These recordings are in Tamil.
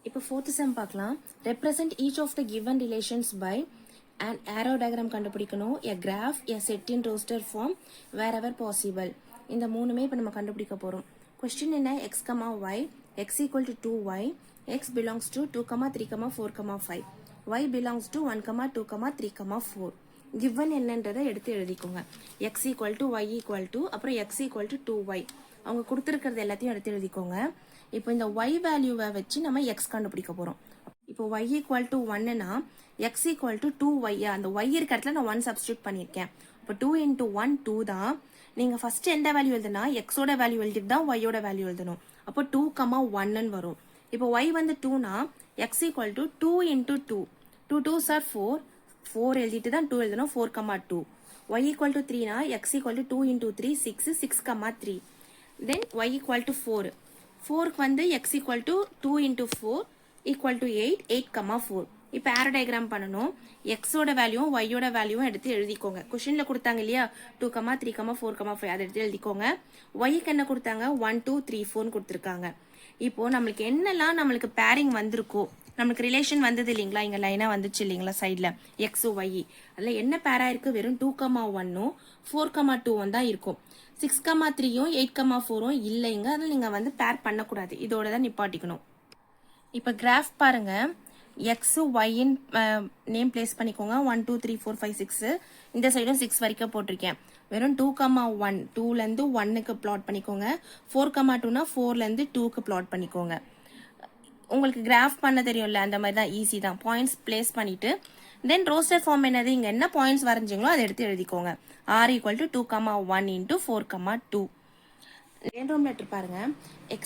இப்போ fourth sum பார்க்கலாம். Represent each of the given relations by an arrow diagram கண்டுபிடிக்கணும். A graph, a set in roster form wherever possible. இந்த மூணுமே இப்போ நம்ம கண்டுபிடிக்க போறோம். Question என்ன? x, y, x equal to 2y, x belongs to 2, 3, 4, 5. y belongs to 1, 2, 3, 4. given என்னன்றதை எடுத்து எழுதிக்கோங்க. x equal to y equal to அப்புறம் x equal to 2y. அவங்க கொடுத்துருக்கிறது எல்லாத்தையும் எடுத்து எழுதிக்கோங்க. இப்போ இந்த y வேல்யூவை வச்சு நம்ம x கண்டுபிடிக்க போறோம். இப்போ y equal to 1னா x equal to 2y. அந்த y இருக்க இடத்துல நான் 1 சப்ஸ்டியூட் பண்ணியிருக்கேன். இப்போ 2 into 1 2 தான். நீங்க ஃபர்ஸ்ட் எந்த வேல்யூ எழுதுனா x ஓட வேல்யூ எழுதிட்டு தான் y ஓட வேல்யூ எழுதணும். அப்போ 2, 1ன்னு வரும். இப்போ y வந்து 2னா x equal to 2 into 2. 2 2s are 4. 4 எழுதிட்டு தான் 2 எழுதணும். 4, 2. y equal to 3னா x equal to 2 into 3 6. 6, 3. Then y equal to 4. 4 வந்து x equal to 2 into 4 equal to 8. 8, 4. இப்போ arrow diagram பண்ணணும். x ஓட வேல்யூவும் y ஓட வேல்யூவும் எடுத்து எழுதிக்கோங்க. கொஸ்டின்ல கொடுத்தாங்க இல்லையா 2, 3, 4, 5 அதை எடுத்து எழுதிக்கோங்க. y க்கு என்ன கொடுத்தாங்க 1, 2, 3, 4 கொடுத்துருக்காங்க. இப்போ நம்மளுக்கு என்னெல்லாம் நம்மளுக்கு பேரிங் வந்திருக்கோ நமக்கு ரிலேஷன் வந்தது இல்லைங்களா இங்க லைனா வந்துச்சு இல்லைங்களா சைட்ல x y அதுல என்ன பேரா இருக்கு வெறும் 2, 1ம் 4, 2 தான் இருக்கும். 6, 3யும் 8, 4ம் இல்லைங்க. அதில் நீங்க வந்து பேர் பண்ணக்கூடாது. இதோட தான் நிப்பாட்டிக்கணும். இப்போ கிராஃப் பாருங்க x y in name place பண்ணிக்கோங்க. 1 2 3 4 5 6 இந்த சைடும் 6 வரைக்கும் போட்டிருக்கேன். வெறும் 2, 1 2ல இருந்து 1க்கு பிளாட் பண்ணிக்கோங்க. 4, 2னா 4ல இருந்து 2க்கு பிளாட் பண்ணிக்கோங்க. உங்களுக்கு கிராஃப் பண்ண தெரியும்ல அந்த மாதிரி தான் ஈஸி தான். பாயிண்ட்ஸ் பிளேஸ் பண்ணிட்டு தென் ரோஸ்டர் ஃபார்ம் என்னது இங்க என்ன பாயிண்ட்ஸ் வரைஞ்சிங்களோ அதை எடுத்து எழுதிக்கோங்க. r equal to 2, 1 into 4, 2. Random letter பாருங்க x,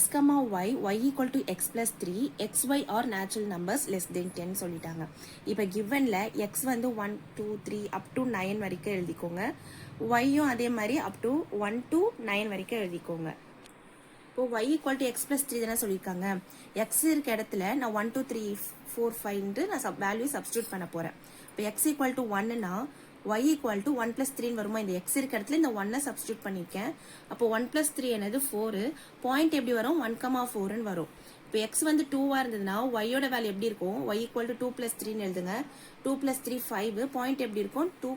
y, y equal to x plus 3, x, y are natural numbers less than 10 சொல்லிட்டாங்க. இப்போ givenல x வந்து 1, 2, 3 up to 9 வரைக்கும் எழுதிக்கோங்க. yயும் அதே மாதிரி up to 1 to 9 வரைக்கும் எழுதிக்கோங்க. இப்போ y equal to x plus 3 தானே சொல்லியிருக்காங்க. x இருக்க இடத்துல நான் 1, 2, 3, 4, 5 நான் வேல்யூ சப்ஸ்டியூட் பண்ண போறேன். இப்போ x equal to 1னா y equal to 1 plus 3 வருமா. இந்த x இருக்க இடத்துல இந்த 1 சப்ஸ்டியூட் பண்ணியிருக்கேன். அப்போ 1 plus 3 என்னது 4. பாயிண்ட் எப்படி வரும் 1, 4ன்னு வரும். இப்போ x வந்து 2வா இருந்ததுன்னா y யோட வேல்யூ எப்படி இருக்கும் y equal to 2 plus 3ன்னு எழுதுங்க. 2 plus 3 5. பாயிண்ட் எப்படி இருக்கும் 2,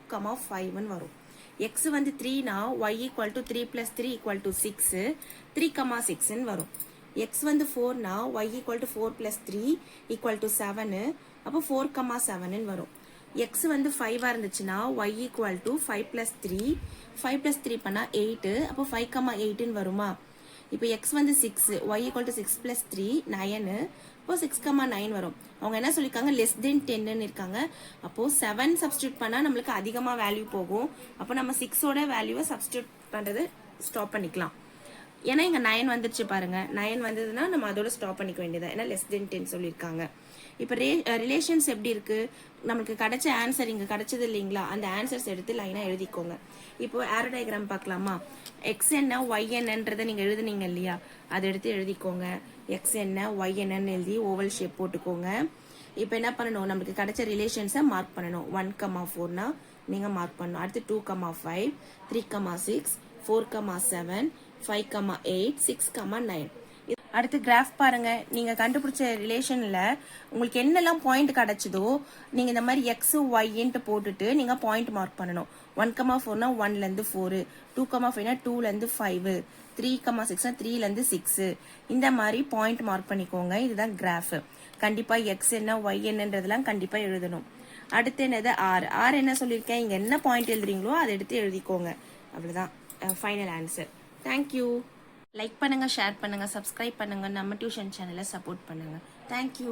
5ன்னு வரும். x வந்து 3னா y equal to 3 plus 3 equal to 6. 3, 6ன்னு வரும். x வந்து 4னா y equal to 4 plus 3 equal to 7. அப்போ 4, 7ன்னு வரும். x வந்து 5 இருந்துச்சுன்னா y equal to 5 plus 3. 5 plus 3 பண்ணா 8. அப்போ 5, 8ன்னு வருமா. இப்போ x வந்து 6. y equal to 6 plus 3 9. அப்போ 6, 9 வரும். அவங்க என்ன சொல்லிருக்காங்க less than 10ன்னு இருக்காங்க. அப்போ 7 சப்ஸ்டியூட் பண்ணா நம்மளுக்கு அதிகமா வேல்யூ போகும். அப்போ நம்ம 6ஓட வேல்யூவை சப்ஸ்டியூட் பண்றது ஸ்டாப் பண்ணிக்கலாம். ஏன்னா இங்க 9 வந்துருச்சு பாருங்க. 9 வந்ததுன்னா நம்ம அதோட ஸ்டாப் பண்ணிக்க வேண்டியது. ஏன்னா less than 10 சொல்லியிருக்காங்க. இப்போ ரிலேஷன்ஸ் எப்படி இருக்கு நமக்கு கிடைச்ச ஆன்சர் இங்க கிடைச்சது இல்லைங்களா அந்த ஆன்சர்ஸ் எடுத்து லைனா எழுதிக்கோங்க. இப்போ ஆரோ டயக்ராம் பார்க்கலாமா. x என்ன y என்னன்றதை நீங்க எழுதுனீங்க இல்லையா அதை எடுத்து எழுதிக்கோங்க. x என்ன y என்னன்னு எழுதி ஓவல் ஷேப் போட்டுக்கோங்க. இப்போ என்ன பண்ணணும் நமக்கு கிடைச்ச ரிலேஷன்ஸை மார்க் பண்ணணும். 1, 4னா நீங்க மார்க் பண்ணணும். அடுத்து 2, 5, 3, 6, 4, 7, 5, 8, 6, 9. அடுத்து கிராஃப் பாருங்க. நீங்க கண்டுபிடிச்ச ரிலேஷன்ல உங்களுக்கு என்னெல்லாம் பாயிண்ட் கிடைச்சதோ நீங்க இந்த மாதிரி x y போட்டுட்டு நீங்க பாயிண்ட் மார்க் பண்ணணும். 1, 4னா 1ல இருந்து 4. 2, 5னா 2ல இருந்து 5. 3, 6னா 3ல இருந்து 6. இந்த மாதிரி பாயிண்ட் மார்க் பண்ணிக்கோங்க. இதுதான் கிராஃப். கண்டிப்பா x என்ன y என்னன்றதெல்லாம் கண்டிப்பா எழுதணும். அடுத்து என்னது r என்ன சொல்லியிருக்கேன் இங்க என்ன பாயிண்ட் எழுதுறீங்களோ அதை எடுத்து எழுதிக்கோங்க. அவ்வளவுதான் ஃபைனல் ஆன்சர். தேங்க்யூ. லைக் பண்ணுங்க, ஷேர் பண்ணுங்க, சப்ஸ்கிரைப் பண்ணுங்க, நம்ம டியூஷன் சேனலை சப்போர்ட் பண்ணுங்க. தேங்க்யூ.